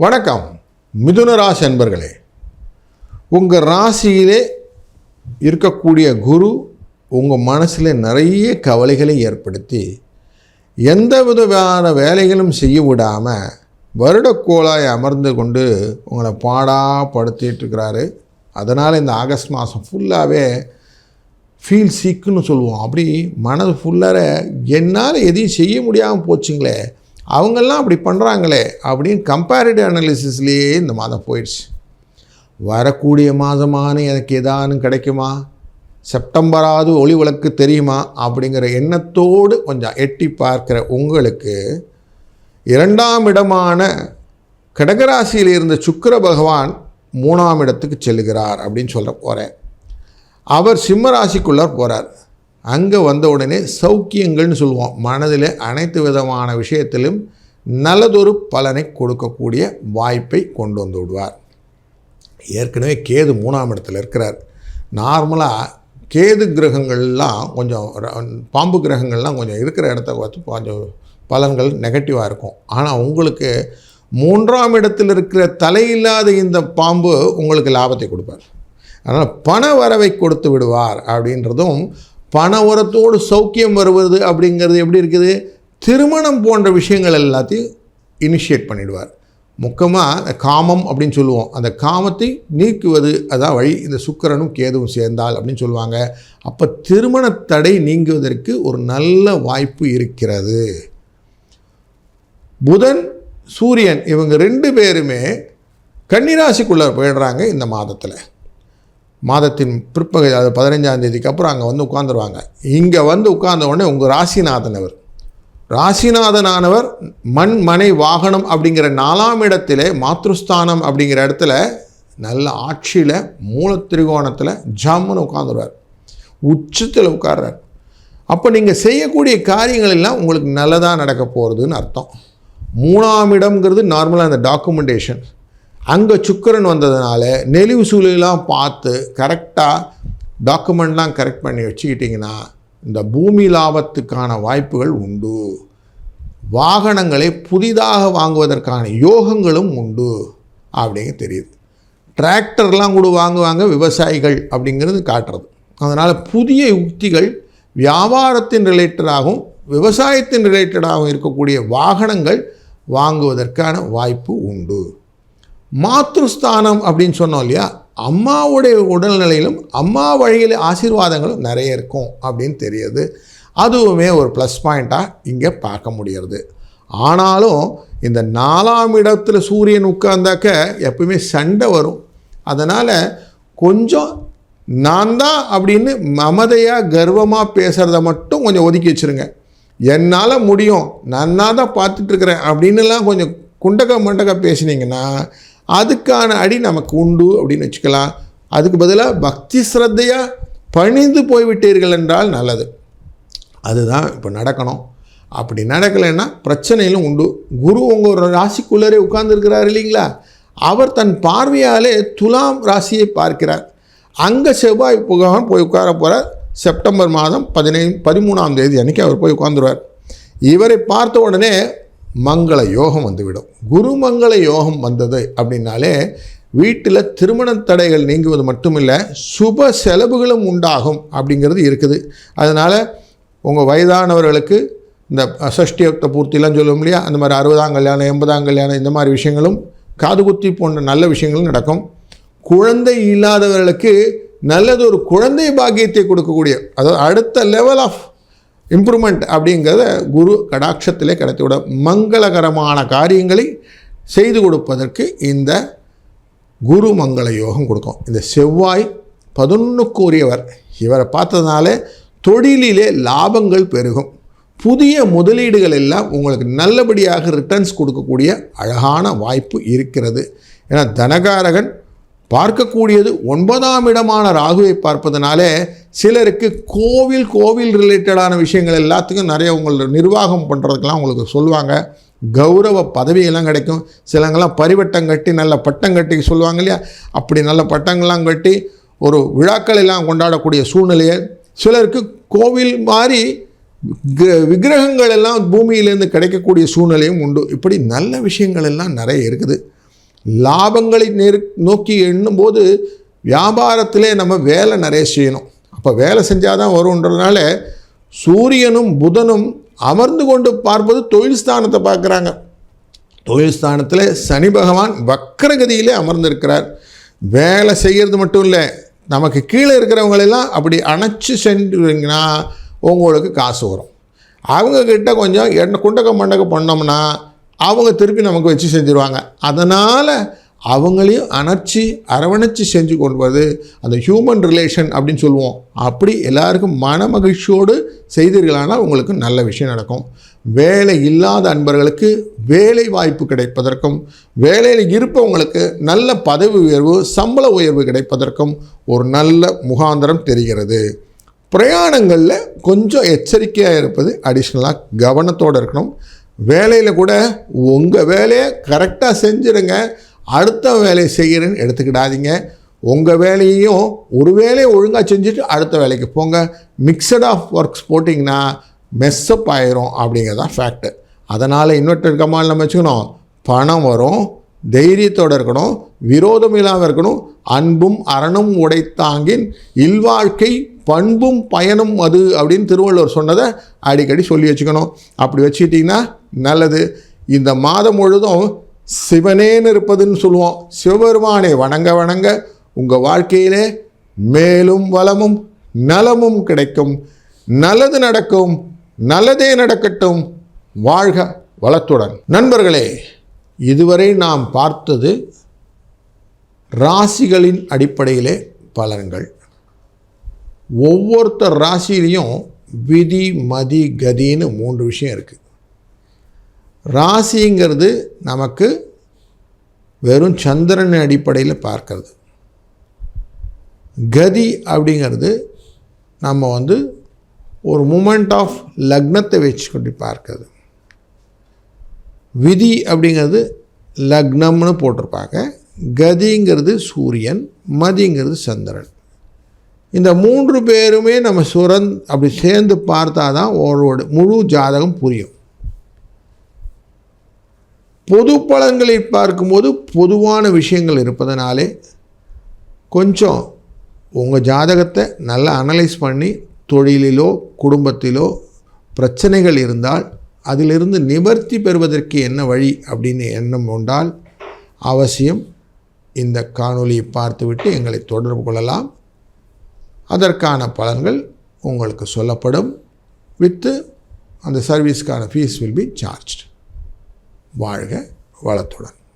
வணக்கம் மிதுன ராசி அன்பர்களே, உங்கள் ராசியிலே இருக்கக்கூடிய குரு உங்கள் மனசில் நிறைய கவலைகளை ஏற்படுத்தி எந்த விதமான வேலைகளும் செய்ய விடாமல் வருடக்கோளாய் அமர்ந்து கொண்டு உங்களை பாடாப்படுத்திட்டு இருக்கிறாரு. அதனால் இந்த ஆகஸ்ட் மாதம் ஃபுல்லாகவே ஃபீல் சீக்குன்னு சொல்லுவோம். அப்படி மனது ஃபுல்லாக என்னால் எதையும் செய்ய முடியாமல் போச்சுங்களே, அவங்கெல்லாம் அப்படி பண்ணுறாங்களே அப்படின்னு கம்பேரிட்டிவ் அனாலிசிஸ்லேயே இந்த மாதம் போயிடுச்சு. வரக்கூடிய மாதமான எனக்கு எதானு கிடைக்குமா, செப்டம்பராவது ஒளி விளக்கு தெரியுமா அப்படிங்கிற எண்ணத்தோடு கொஞ்சம் எட்டி பார்க்குற உங்களுக்கு 2ஆம் இடமான கடகராசியில் இருந்த சுக்கிர பகவான் 3ஆம் இடத்துக்கு செல்லுகிறார் அப்படின்னு சொல்ல போகிறேன். அவர் சிம்ம ராசிக்குள்ளே போகிறார். அங்கே வந்த உடனே சௌக்கியங்கள்னு சொல்லுவோம். மனதில் அனைத்து விதமான விஷயத்திலும் நல்லதொரு பலனை கொடுக்கக்கூடிய வாய்ப்பை கொண்டு வந்து விடுவார். ஏற்கனவே கேது 3ஆம் இடத்துல இருக்கிறார். நார்மலாக கேது கிரகங்கள்லாம் கொஞ்சம் பாம்பு கிரகங்கள்லாம் கொஞ்சம் இருக்கிற இடத்த பார்த்து கொஞ்சம் பலன்கள் நெகட்டிவாக இருக்கும். ஆனால் உங்களுக்கு 3ஆம் இடத்தில் இருக்கிற தலையில்லாத இந்த பாம்பு உங்களுக்கு லாபத்தை கொடுப்பார். அதனால் பண வரவை கொடுத்து விடுவார் அப்படின்றதும், பண வரத்தோடு சௌக்கியம் வருவது அப்படிங்கிறது எப்படி இருக்குது, திருமணம் போன்ற விஷயங்கள் எல்லாத்தையும் இனிஷியேட் பண்ணிடுவார். முக்கியமாக காமம் அப்படின்னு சொல்லுவோம். அந்த காமத்தை நீக்குவது அதான் வழி. இந்த சுக்கிரனும் கேதுவும் சேர்ந்தால் அப்படின்னு சொல்லுவாங்க. அப்போ திருமண தடை நீங்குவதற்கு ஒரு நல்ல வாய்ப்பு இருக்கிறது. புதன் சூரியன் இவங்க 2 பேருமே கன்னிராசிக்குள்ளே போயிடுறாங்க இந்த மாதத்தில். மாதத்தின் பிற்பகுதி, அது 15ஆம் தேதிக்கு அப்புறம் அங்கே வந்து உட்காந்துருவாங்க. இங்கே வந்து உட்கார்ந்த உடனே உங்கள் ராசிநாதனானவர் மண் மனை வாகனம் அப்படிங்கிற 4ஆம் இடத்துல மாத்ருஸ்தானம் அப்படிங்கிற இடத்துல நல்ல ஆட்சியில் மூலத்திரிகோணத்தில் ஜம்முன்னு உட்காந்துருவார், உச்சத்தில் உட்கார்றார். அப்போ நீங்கள் செய்யக்கூடிய காரியங்கள் எல்லாம் உங்களுக்கு நல்லதாக நடக்க போகிறதுன்னு அர்த்தம். 3ஆம் இடம்ங்கிறது நார்மலாக அந்த டாக்குமெண்டேஷன். அங்கே சுக்கிரன் வந்ததுனால நெளிவு சூழலாம் பார்த்து கரெக்டாக டாக்குமெண்ட்லாம் கரெக்ட் பண்ணி வச்சுக்கிட்டிங்கன்னா இந்த பூமி லாபத்துக்கான வாய்ப்புகள் உண்டு. வாகனங்களை புதிதாக வாங்குவதற்கான யோகங்களும் உண்டு அப்படிங்க தெரியுது. டிராக்டர்லாம் கூட வாங்குவாங்க விவசாயிகள் அப்படிங்கிறது காட்டுறது. அதனால் புதிய யுக்திகள் வியாபாரத்தின் ரிலேட்டடாகவும் விவசாயத்தின் ரிலேட்டடாகவும் இருக்கக்கூடிய வாகனங்கள் வாங்குவதற்கான வாய்ப்பு உண்டு. மாத்ருஸ்தானம் அப்படின்னு சொன்னோம் இல்லையா, அம்மாவுடைய உடல்நிலையிலும் அம்மா வழியில் ஆசீர்வாதங்களும் நிறைய இருக்கும் அப்படின்னு தெரியுது. அதுவுமே ஒரு ப்ளஸ் பாயிண்ட்டாக இங்கே பார்க்க முடிகிறது. ஆனாலும் இந்த 4ஆம் இடத்துல சூரியன் உட்கார்ந்தாக்க எப்பவுமே சண்டை வரும். அதனால் கொஞ்சம் நான் தான் அப்படின்னு மமதையாக கர்வமாக பேசுகிறத மட்டும் கொஞ்சம் ஒதுக்கி வச்சுருங்க. என்னால் முடியும், நான் தான் பார்த்துட்ருக்குறேன் அப்படின்னுலாம் கொஞ்சம் குண்டக மண்டக பேசினீங்கன்னா அதுக்கான அடி நமக்கு உண்டு அப்படின்னு வச்சுக்கலாம். அதுக்கு பதிலாக பக்தி ஸ்ரத்தையாக பணிந்து போய்விட்டீர்கள் என்றால் நல்லது. அதுதான் இப்போ நடக்கணும். அப்படி நடக்கலைன்னா பிரச்சனையிலும் உண்டு. குரு உங்கள் ராசிக்குள்ளரே உட்கார்ந்துருக்கிறார் இல்லைங்களா, அவர் தன் பார்வையாலே துலாம் ராசியை பார்க்கிறார். அங்கே செவ்வாய் புகவான் போய் உட்கார போகிறார். செப்டம்பர் மாதம் 13ஆம் தேதி அன்றைக்கி அவர் போய் உட்கார்ந்துருவார். இவரை பார்த்த உடனே மங்கள யோகம் வந்துவிடும். குரு மங்கள யோகம் வந்தது அப்படின்னாலே வீட்டில் திருமண தடைகள் நீங்குவது மட்டுமில்லை, சுப செலவுகளும் உண்டாகும் அப்படிங்கிறது இருக்குது. அதனால் உங்கள் வயதானவர்களுக்கு இந்த சஷ்டியக்த பூர்த்திலாம் சொல்லுவோம் இல்லையா, அந்த மாதிரி 60ஆம் கல்யாணம் 80ஆம் கல்யாணம் இந்த மாதிரி விஷயங்களும் காதுகுத்தி போன்ற நல்ல விஷயங்களும் நடக்கும். குழந்தை இல்லாதவர்களுக்கு நல்லது ஒரு குழந்தை பாக்கியத்தை கொடுக்கக்கூடிய, அதாவது அடுத்த லெவல் ஆஃப் இம்ப்ரூவ்மெண்ட் அப்படிங்கிறத குரு கடாட்சத்திலே கிடைத்துவிட மங்களகரமான காரியங்களை செய்து கொடுப்பதற்கு இந்த குரு மங்கள யோகம் கொடுக்கும். இந்த செவ்வாய் 11க்குரியவர். இவரை பார்த்ததுனால தொழிலிலே லாபங்கள் பெருகும். புதிய முதலீடுகள் எல்லாம் உங்களுக்கு நல்லபடியாக ரிட்டர்ன்ஸ் கொடுக்கக்கூடிய அழகான வாய்ப்பு இருக்கிறது. ஏன்னா தனகாரகன் பார்க்கக்கூடியது 9ஆம் இடமான ராகுவை பார்ப்பதனாலே சிலருக்கு கோவில் ரிலேட்டடான விஷயங்கள் எல்லாத்துக்கும் நிறைய உங்களோட நிர்வாகம் பண்ணுறதுக்கெல்லாம் உங்களுக்கு சொல்லுவாங்க. கௌரவ பதவியெல்லாம் கிடைக்கும். சிலங்கெல்லாம் பரிவட்டம் கட்டி நல்ல பட்டம் கட்டி சொல்லுவாங்க இல்லையா, அப்படி நல்ல பட்டங்கள்லாம் கட்டி ஒரு விழாக்கள் எல்லாம் கொண்டாடக்கூடிய சூழ்நிலையை, சிலருக்கு கோவில் மாதிரி விக்கிரகங்கள் எல்லாம் பூமியிலேருந்து கிடைக்கக்கூடிய சூழ்நிலையும் உண்டு. இப்படி நல்ல விஷயங்கள் எல்லாம் நிறைய இருக்குது. லாபங்களை நோக்கி எண்ணும்போது வியாபாரத்திலே நம்ம வேலை நிறைய செய்யணும். அப்போ வேலை செஞ்சால் தான் வரும்ன்றதுனால சூரியனும் புதனும் அமர்ந்து கொண்டு பார்ப்பது தொழில் ஸ்தானத்தை பார்க்குறாங்க. தொழில் ஸ்தானத்தில் சனி பகவான் வக்கரகதியிலே அமர்ந்திருக்கிறார். வேலை செய்கிறது மட்டும் இல்லை, நமக்கு கீழே இருக்கிறவங்களெல்லாம் அப்படி அணைச்சி செஞ்சுருங்கன்னா உங்களுக்கு காசு வரும். அவங்கக்கிட்ட கொஞ்சம் குண்டக்க மண்டக்க பண்ணோம்னா அவங்க திருப்பி நமக்கு வச்சு செஞ்சுருவாங்க. அதனால் அவங்களையும் அரவணைச்சி செஞ்சு கொண்டு வருது அந்த ஹியூமன் ரிலேஷன் அப்படின்னு சொல்லுவோம். அப்படி எல்லாருக்கும் மன மகிழ்ச்சியோடு செய்தீர்களானால் உங்களுக்கு நல்ல விஷயம் நடக்கும். வேலை இல்லாத அன்பர்களுக்கு வேலை வாய்ப்பு கிடைப்பதற்கும், வேலையில் இருப்பவங்களுக்கு நல்ல பதவி உயர்வு, சம்பள உயர்வு கிடைப்பதற்கும் ஒரு நல்ல முகாந்திரம் தெரிகிறது. பிரயாணங்களில் கொஞ்சம் எச்சரிக்கையாக இருப்பது, அடிஷ்னலாக கவனத்தோடு இருக்கணும். வேலையில் கூட உங்கள் வேலையை கரெக்டாக செஞ்சுருங்க. அடுத்த வேலையை செய்கிறேன்னு எடுத்துக்கிடாதீங்க. உங்கள் வேலையையும் ஒரு வேலையை ஒழுங்காக செஞ்சுட்டு அடுத்த வேலைக்கு போங்க. மிக்சட் ஆஃப் ஒர்க்ஸ் போட்டிங்கன்னா மெஸ்ஸப் ஆயிரும் அப்படிங்கிறதான் ஃபேக்ட்டு. அதனால் இன்வெர்டர் கமால் நம்ம வச்சுக்கணும், பணம் வரும், தைரியத்தோடு இருக்கணும், விரோதம் இல்லாமல் இருக்கணும். அன்பும் அறனும் உடைத்தாங்கின் இல்வாழ்க்கை பண்பும் பயனும் அது அப்படின்னு திருவள்ளுவர் சொன்னதை அடிக்கடி சொல்லி வச்சுக்கணும். அப்படி வச்சுக்கிட்டிங்கன்னா நல்லது. இந்த மாதம் முழுதும் சிவனேன்னு இருப்பதுன்னு சொல்லுவோம். சிவபெருமானை வணங்க வணங்க உங்கள் வாழ்க்கையிலே மேலும் வளமும் நலமும் கிடைக்கும். நல்லது நடக்கும், நல்லதே நடக்கட்டும். வாழ்க வளத்துடன். நண்பர்களே, இதுவரை நாம் பார்த்தது ராசிகளின் அடிப்படையிலே பலன்கள். ஒவ்வொருத்தர் ராசியிலையும் விதி மதி கதின்னு 3 விஷயம் இருக்குது. ராசிங்கிறது நமக்கு வெறும் சந்திரன் அடிப்படையில் பார்க்கறது. கதி அப்படிங்கிறது நம்ம ஒரு மூமெண்ட் ஆஃப் லக்னத்தை வச்சுக்கொண்டு பார்க்கறது. விதி அப்படிங்கிறது லக்னம்னு போட்டிருப்பாங்க. கதிங்கிறது சூரியன், மதிங்கிறது சந்திரன். இந்த 3 பேருமே நம்ம அப்படி சேர்ந்து பார்த்தா தான் ஒரு முழு ஜாதகம் புரியும். பொது பலன்களை பார்க்கும்போது பொதுவான விஷயங்கள் இருப்பதனாலே கொஞ்சம் உங்கள் ஜாதகத்தை நல்லா அனலைஸ் பண்ணி, தொழிலிலோ குடும்பத்திலோ பிரச்சனைகள் இருந்தால் அதிலிருந்து நிவர்த்தி பெறுவதற்கு என்ன வழி அப்படின்னு எண்ணம் கொண்டால் அவசியம் இந்த காணொளியை பார்த்துவிட்டு எங்களை தொடர்பு கொள்ளலாம். அதற்கான பலன்கள் உங்களுக்கு சொல்லப்படும். வித்து அந்த சர்வீஸ்க்கான ஃபீஸ் வில் பி சார்ஜ்டு. வாழ்க வளத்துடன்.